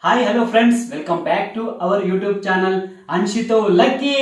Hi hello friends, welcome back to our YouTube channel అన్షితో Lucky.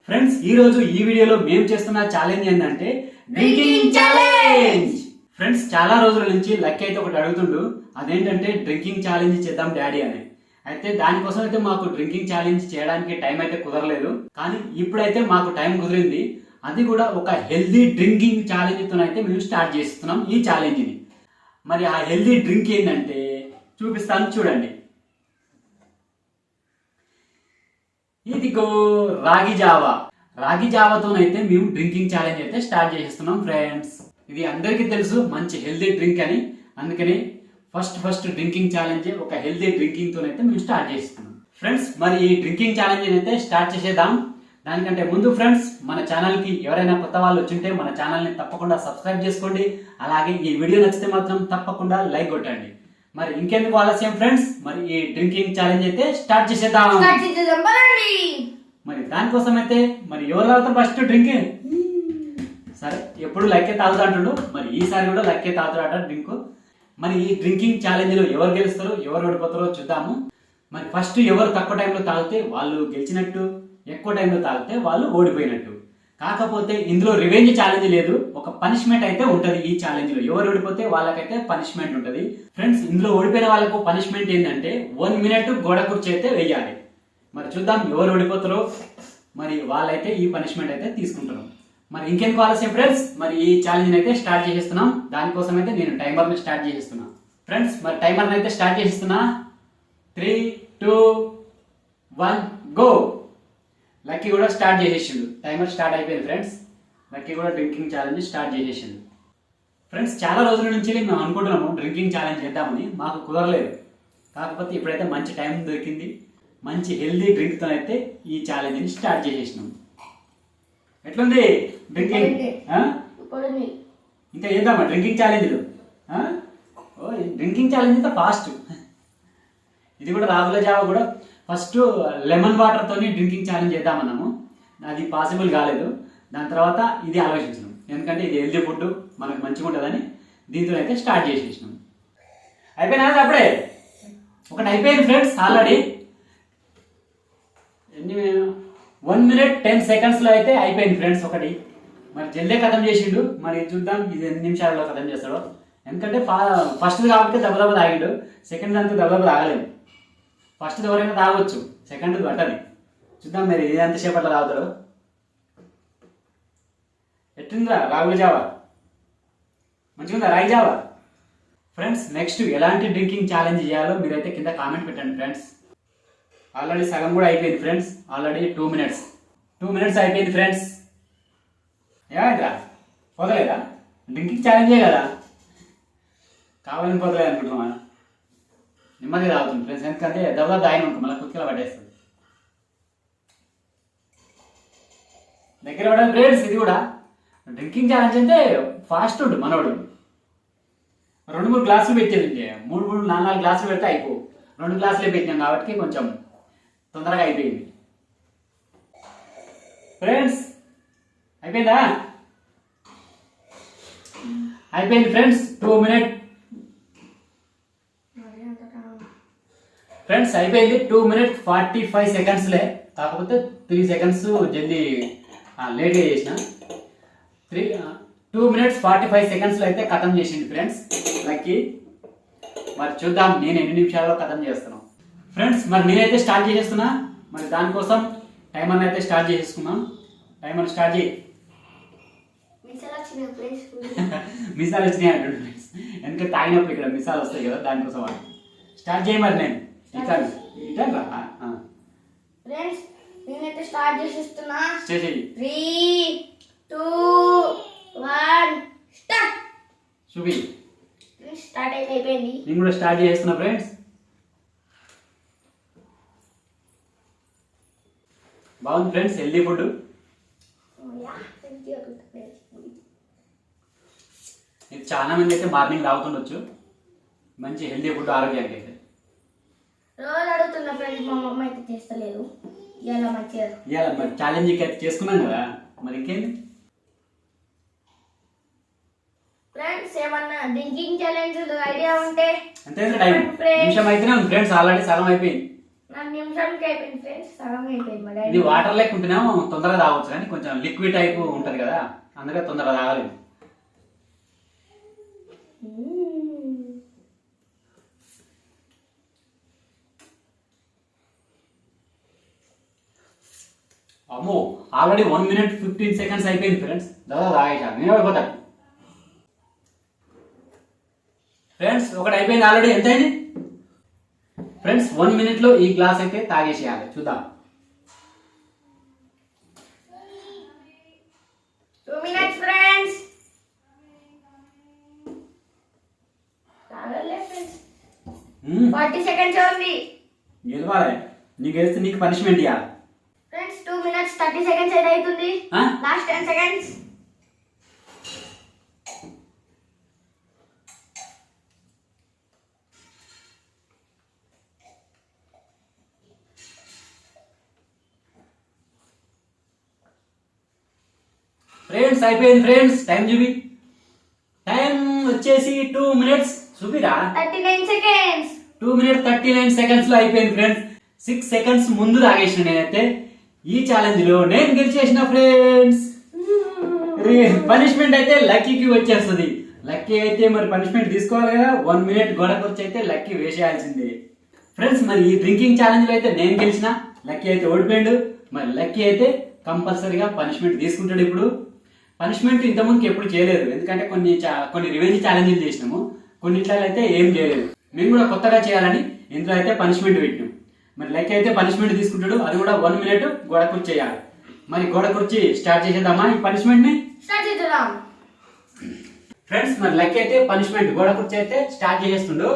Friends, ఈ రోజు ఈ వీడియోలో మేము చేస్తున్న ఛాలెంజ్ ఏంటంటే డ్రింకింగ్ ఛాలెంజ్. ఫ్రెండ్స్, చాలా రోజుల నుంచి లక్కీ అయితే ఒకటి అడుగుతుండు, అదేంటంటే డ్రింకింగ్ ఛాలెంజ్ చేద్దాం డాడీ అని. అయితే దానికోసం అయితే మాకు డ్రింకింగ్ ఛాలెంజ్ చేయడానికి టైం అయితే కుదరలేదు, కానీ ఇప్పుడైతే మాకు టైం కుదిరింది. అది కూడా ఒక హెల్దీ డ్రింకింగ్ ఛాలెంజ్తో అయితే మేము స్టార్ట్ చేస్తున్నాం ఈ ఛాలెంజ్ని. మరి ఆ హెల్దీ డ్రింక్ ఏంటంటే చూపిస్తాను చూడండి. ఇదిగో రాగి జావా. రాగి జావాతోనైతే మేము డ్రింకింగ్ ఛాలెంజ్ అయితే స్టార్ట్ చేస్తున్నాం ఫ్రెండ్స్. ఇది అందరికీ తెలుసు, మంచి హెల్దీ డ్రింక్ అని. అందుకని ఫస్ట్ డ్రింకింగ్ ఛాలెంజ్ ఒక హెల్దీ డ్రింకింగ్ తోనైతే మేము స్టార్ట్ చేస్తున్నాం ఫ్రెండ్స్. మరి ఈ డ్రింకింగ్ ఛాలెంజ్ అయితే స్టార్ట్ చేసేద్దాం. దానికంటే ముందు ఫ్రెండ్స్, మన ఛానల్కి ఎవరైనా కొత్త వాళ్ళు వచ్చింటే మన ఛానల్ని తప్పకుండా సబ్స్క్రైబ్ చేసుకోండి. అలాగే ఈ వీడియో నచ్చితే మాత్రం తప్పకుండా లైక్ కొట్టండి. మరి ఇంకెందుకు ఆలస్యం ఫ్రెండ్స్, మరి ఈ డ్రింకింగ్ ఛాలెంజ్ అయితే స్టార్ట్ చేసేద్దాం. మరి దానికోసం అయితే మరి ఎవరు తాగుతారు ఫస్ట్ డ్రింక్? సరే, ఎప్పుడు లక్కే తాగుతా అంటుండు, మరి ఈసారి కూడా లక్కే తాగుతాడట డ్రింక్. మరి ఈ డ్రింకింగ్ ఛాలెంజ్ లో ఎవరు గెలుస్తారో ఎవరు ఓడిపోతారో చూద్దాము. మరి ఫస్ట్ ఎవరు తక్కువ టైంలో తాగితే వాళ్ళు గెలిచినట్టు, ఎక్కువ టైంలో తాగితే వాళ్ళు ఓడిపోయినట్టు. కాకపోతే ఇందులో రివెంజ్ ఛాలెంజ్ లేదు, ఒక పనిష్మెంట్ అయితే ఉంటది. ఈ ఛాలెంజ్ లో ఎవరు ఓడిపోతే వాళ్ళకైతే పనిష్మెంట్ ఉంటది ఫ్రెండ్స్. ఇందులో ఓడిపోయిన వాళ్ళకు పనిష్మెంట్ ఏంటంటే 1 మినిట్ గోడ కుర్చీ అయితే వేయాలి. మరి చూద్దాం ఎవరు ఓడిపోతారో, మరి వాళ్ళైతే ఈ పనిష్మెంట్ అయితే తీసుకుంటారు. మరి ఇంకెందుకు ఆలస్యం ఫ్రెండ్స్, మరి ఈ ఛాలెంజ్ అయితే స్టార్ట్ చేసేస్తున్నాం. దానికోసం అయితే నేను టైమర్ ని స్టార్ట్ చేసేస్తున్నా ఫ్రెండ్స్. మరి టైమర్ అయితే స్టార్ట్ చేసేస్తున్నా. 3, 2, 1 గో. లక్కీ కూడా స్టార్ట్ చేసేసిండు. టైమర్ స్టార్ట్ అయిపోయింది ఫ్రెండ్స్. లక్కీ కూడా డ్రింకింగ్ ఛాలెంజ్ స్టార్ట్ చేసేసిండు ఫ్రెండ్స్. చాలా రోజుల నుంచి మేము అనుకుంటున్నాము డ్రింకింగ్ ఛాలెంజ్ చేద్దామని, మాకు కుదరలేదు. కాకపోతే ఇప్పుడైతే మంచి టైం దొరికింది. మంచి హెల్దీ డ్రింక్తో అయితే ఈ ఛాలెంజ్ని స్టార్ట్ చేసేసినాం. ఎట్లుంది డ్రింకింగ్? ఇంకా చేద్దామా డ్రింకింగ్ ఛాలెంజ్లు? డ్రింకింగ్ ఛాలెంజ్ అయితే ఫాస్ట్. ఇది కూడా రాగుల జావా కూడా ఫస్ట్ లెమన్ వాటర్తోని డ్రింకింగ్ ఛాలెంజ్ చేద్దామన్నాము, అది పాసిబుల్ కాలేదు. దాని తర్వాత ఇది ఆలోచించినాం, ఎందుకంటే ఇది హెల్దీ ఫుడ్ మనకు మంచిగా ఉంటుందని దీంతో అయితే స్టార్ట్ చేసేసినాం. అయిపోయినా అప్పుడే ఒకటి అయిపోయింది ఫ్రెండ్స్ ఆల్రెడీ. 1 మినిట్ 10 సెకండ్స్లో అయితే అయిపోయింది ఫ్రెండ్స్ ఒకటి. మరి జల్దీ ఖతం చేసిండు. మరి చూద్దాం ఇది ఎన్ని నిమిషాలలో ఖతం చేస్తాడో. ఎందుకంటే ఫస్ట్ కాబట్టి దెబ్బ తాగిండు, సెకండ్ దాంతో దెబ్బ తాగలేదు. ఫస్ట్ ఎవరైనా తాగొచ్చు, సెకండ్ పట్టది. చూద్దాం మరి ఇది ఎంతసేపట్లో తాగుతాడు. ఎట్టుందా రాగుల జావా? మంచిగా ఉందా రాగి జావా? ఫ్రెండ్స్, నెక్స్ట్ ఎలాంటి డ్రింకింగ్ ఛాలెంజ్ చేయాలో మీరైతే కింద కామెంట్ పెట్టండి ఫ్రెండ్స్. ఆల్రెడీ సగం కూడా అయిపోయింది ఫ్రెండ్స్. ఆల్రెడీ 2 మినిట్స్ అయిపోయింది ఫ్రెండ్స్. ఏమైందా? పోతలేదా? డ్రింకింగ్ ఛాలెంజే కదా, కావాలని పోతలేదు అనుకుంటున్నా. నెమ్మదిగా తాగుతుంది ఫ్రెండ్స్, ఎందుకంటే దెబ్బ తాగిన అనుకో మళ్ళీ కుక్కిలా పట్టేస్తుంది. దగ్గర పడాలి ఫ్రెండ్స్. ఇది కూడా డ్రింకింగ్ ఛాలెంజ్ అంటే ఫాస్ట్ ఉండు మనోడు. 2-3 గ్లాసులు పెట్టేది, 3-4 గ్లాసులు పెడితే అయిపో. 2 గ్లాసులే పెట్టినాం కాబట్టి కొంచెం తొందరగా అయిపోయింది ఫ్రెండ్స్. అయిపోయిందా? అయిపోయింది ఫ్రెండ్స్. 2 మినిట్ ఫ్రెండ్స్ అయిపోయింది. 2 మినిట్ 45 సెకండ్స్లే, కాకపోతే 3 సెకండ్స్ జల్దీ లేట్గా చేసిన. 2 మినిట్స్ 45 సెకండ్స్లో అయితే ఖతం చేసింది ఫ్రెండ్స్ లక్కీ. మరి చూద్దాం నేను ఎన్ని నిమిషాల్లో ఖతం చేస్తున్నాను ఫ్రెండ్స్. మరి నేనైతే స్టార్ట్ చేసేస్తున్నా. మరి దానికోసం టైమర్ అయితే స్టార్ట్ చేసేసుకున్నాం. టైమర్ స్టార్ట్ చేయి. మిసాలు వచ్చినాయి అంటుండే ఫ్రెండ్స్, ఎందుకంటే తాగినప్పుడు ఇక్కడ మిసాలు వస్తాయి కదా, దానికోసం స్టార్ట్ చేయి. మరి నేను నేనైతే స్టార్ట్ చేసేస్తున్నా. 3, 2, 1 స్టార్ట్. చూపి. స్టార్ట్ అయిపోయింది. నేను కూడా స్టార్ట్ చేస్తున్నా ఫ్రెండ్స్. బాగుంది ఫ్రెండ్స్, హెల్దీ ఫుడ్. ఇది చాలా మంది అయితే మార్నింగ్ తాగుతుండొచ్చు. మంచి హెల్దీ ఫుడ్ ఆరోగ్యానికి అయితే. రోజు అడుగుతున్నా ఫ్రెండ్స్, మా మమ్మ అయితే చేస్తలేదు. ఇలా మంచిగా మరి ఛాలెంజ్ అయితే చేసుకున్నాం కదా, మరి ఇంకేంది. ఫ్రెండ్స్ ఏమన్నా డ్రింకింగ్ ఛాలెంజ్ ఐడియా ఉంటే అంతే టైం నిమిషం అయితేనే ఉంది ఫ్రెండ్స్, ఆల్రెడీ సగం అయిపోయింది. నా నిమిషంకి అయిపోయింది ఫ్రెండ్స్, సగం అయిపోయింది మా ఇది వాటర్ లెక్క ఉంటేనేమో తొందరగా తాగొచ్చు, కానీ కొంచెం లిక్విడ్ టైప్ ఉంటది కదా, అందుకే తొందరగా తాగలేదు. అమ్మో ఆల్రెడీ 1 minute 15 seconds అయిపోయింది ఫ్రెండ్స్. దాదా తాగేసాను నేను అయిపోతాను ఫ్రెండ్స్. ఒకటి అయిపోయింది ఆల్రెడీ. ఎంత అయింది ఫ్రెండ్స్? 1 minute లో ఈ గ్లాస్ అయితే తాగేసేయాలి. చూద్దాం. 2 minutes ఫ్రెండ్స్. తాగలే ఫ్రెండ్స్. 40 seconds ఉంది. గెలవాలి. నీకు వేస్తే నీకు పనిష్మెంట్ ఇవ్వాలి ఫ్రెండ్స్. 2 minutes 30 seconds అయితే అవుతుంది. Last 10 seconds. ఫ్రెండ్స్ అయిపోయింది ఫ్రెండ్స్. టైం చూపి. టైం వచ్చేసి 2 minutes చూపిరా. 39 seconds. 2 minutes 39 seconds లో అయిపోయింది ఫ్రెండ్స్. 6 seconds ముందు తాగేసిన నేనైతే. ఈ ఛాలెంజ్ లో నేను గెలిచేసిన ఫ్రెండ్స్. పనిష్మెంట్ అయితే లక్కీకి వచ్చేస్తుంది. లక్కీ అయితే మరి పనిష్మెంట్ తీసుకోవాలి కదా. 1 minute గొడవకు వచ్చి అయితే లక్కీ వేసేయాల్సిందే ఫ్రెండ్స్. మరి ఈ డ్రింకింగ్ ఛాలెంజ్ లో అయితే నేను గెలిచిన, లక్కీ అయితే ఓడిపోయాడు. మరి లక్కీ అయితే కంపల్సరీగా పనిష్మెంట్ తీసుకుంటాడు. ఇప్పుడు పనిష్మెంట్ ఇంతకుముందుకు ఎప్పుడు చేయలేదు, ఎందుకంటే కొన్ని రివెంజ్ ఛాలెంజ్లు చేసినాము, కొన్నిట్లో అయితే ఏం చేయలేదు. మేము కూడా కొత్తగా చేయాలని ఇందులో అయితే పనిష్మెంట్ పెట్టినాం. మరి లక్కీ అయితే పనిష్మెంట్ తీసుకుంటాడు, అది కూడా 1 minute గోడ కుర్చీ చేయాలి. మరి గోడ కుర్చీ స్టార్ట్ చేసేద్దామా ఈ పనిష్మెంట్ ని? స్టార్ట్ చేద్దాం ఫ్రెండ్స్. మరి లక్కీ అయితే పనిష్మెంట్ గోడ కుర్చీ అయితే స్టార్ట్ చేసేస్తుండు.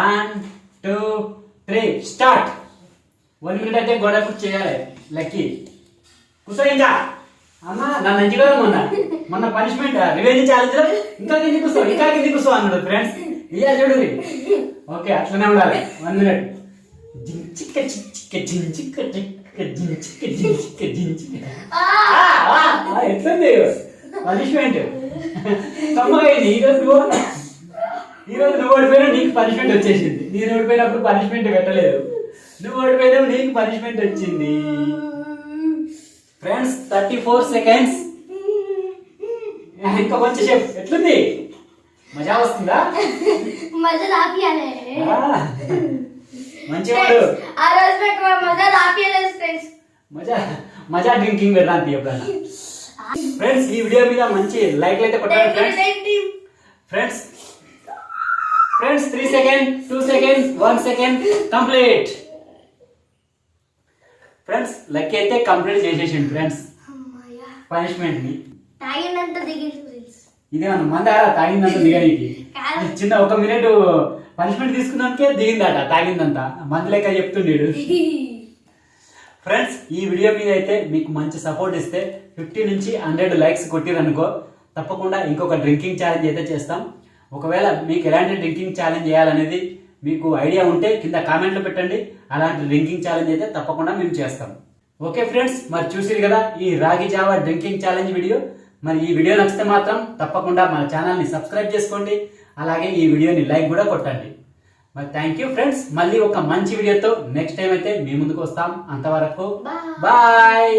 1 2 3 స్టార్ట్. 1 minute అయితే గోడ కుర్చీ చేయాలి లక్కీ. కూర్చో ఇంకా. అమ్మా నన్ను మంచిగా మొన్న పనిష్మెంట్ రివెంజ్ ఛాలెంజ్ లో ఇంకా కింది కూర్చో అన్నాడు ఫ్రెండ్స్. ఇయ్యా చూడు. ఓకే అట్లనే ఉండాలి. 1 minute. జించిక్క చిక్క జించిక్క చిక్క జించిక్క జించిక్క జించిక్క. ఎట్లుంది పనిష్మెంట్? కమ్మగైంది. ఈరోజు నువ్వు ఓడిపోయినా నీకు పనిష్మెంట్ వచ్చేసింది. నేను ఓడిపోయినప్పుడు పనిష్మెంట్ పెట్టలేదు, నువ్వు ఓడిపోయినా నీకు పనిష్మెంట్ వచ్చింది ఫ్రెండ్స్. 34 seconds. ఇంకా కొంచెం సేపు. ఎట్లుంది? మజా వస్తుందా? మజా రాపియాలే. మంచిగా ఆ రోజు నాకు మజా రాపియాలేదు ఫ్రెండ్స్. మజా డ్రింకింగ్ పెట్టాలి ఎప్పుడైనా ఫ్రెండ్స్. ఈ వీడియో మీద మంచి లైక్లు అయితే కొట్టాలి friends. 3 seconds 2 seconds 1 second complete friends. Lucky అయితే కంప్లీట్ చేసేసింది ఫ్రెండ్స్ పనిష్మెంట్ ని. తాగినంత దిగింది ఫ్రెండ్స్. ఇదేమన్నా మందారా తాగిందంత దిగడానికి? చిన్న 1 minute పనిష్మెంట్ తీసుకున్నాకే దిగిందట తాగిందంతా. మంది లెక్క చెప్తుండేడు ఫ్రెండ్స్. ఈ వీడియో మీద అయితే మీకు మంచి సపోర్ట్ ఇస్తే 50 నుంచి 100 likes కొట్టిరనుకో తప్పకుండా ఇంకొక డ్రింకింగ్ ఛాలెంజ్ అయితే చేస్తాం. ఒకవేళ మీకు ఎలాంటి డ్రింకింగ్ ఛాలెంజ్ చేయాలనేది మీకు ఐడియా ఉంటే కింద కామెంట్లు పెట్టండి. అలాంటి డ్రింకింగ్ ఛాలెంజ్ అయితే తప్పకుండా మేము చేస్తాం. Okay friends. మరి చూసిరు కదా ఈ రాగి జావా డ్రింకింగ్ ఛాలెంజ్ వీడియో. మరి ఈ వీడియో నచ్చితే మాత్రం తప్పకుండా మన ఛానల్ని సబ్స్క్రైబ్ చేసుకోండి. అలాగే ఈ వీడియోని లైక్ కూడా కొట్టండి. మరి థ్యాంక్ యూ ఫ్రెండ్స్. మళ్ళీ ఒక మంచి వీడియోతో నెక్స్ట్ టైం అయితే మీ ముందుకు వస్తాం. అంతవరకు బాయ్.